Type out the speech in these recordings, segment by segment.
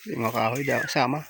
Yung mga kahoy daw kasama.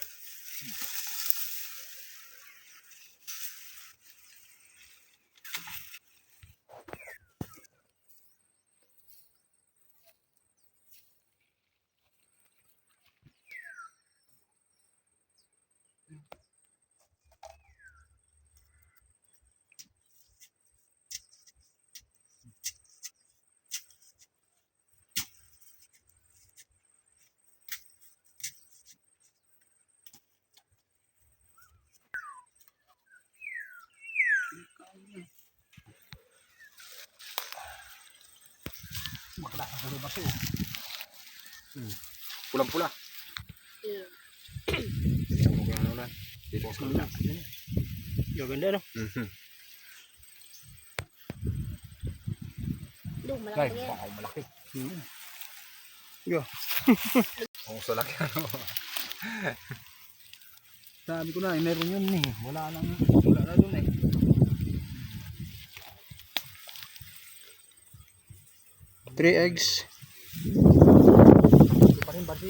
Bakla sa puro baso. Pulang-pula. Tingnan mo kung ano na. Dito sa kabila. Yung ganda no? Guys, baka malaki. Yo. Kung sa laki ano. Sabi ko na, meron yun eh. Wala na dun eh. Three eggs. Ito pa rin, basi.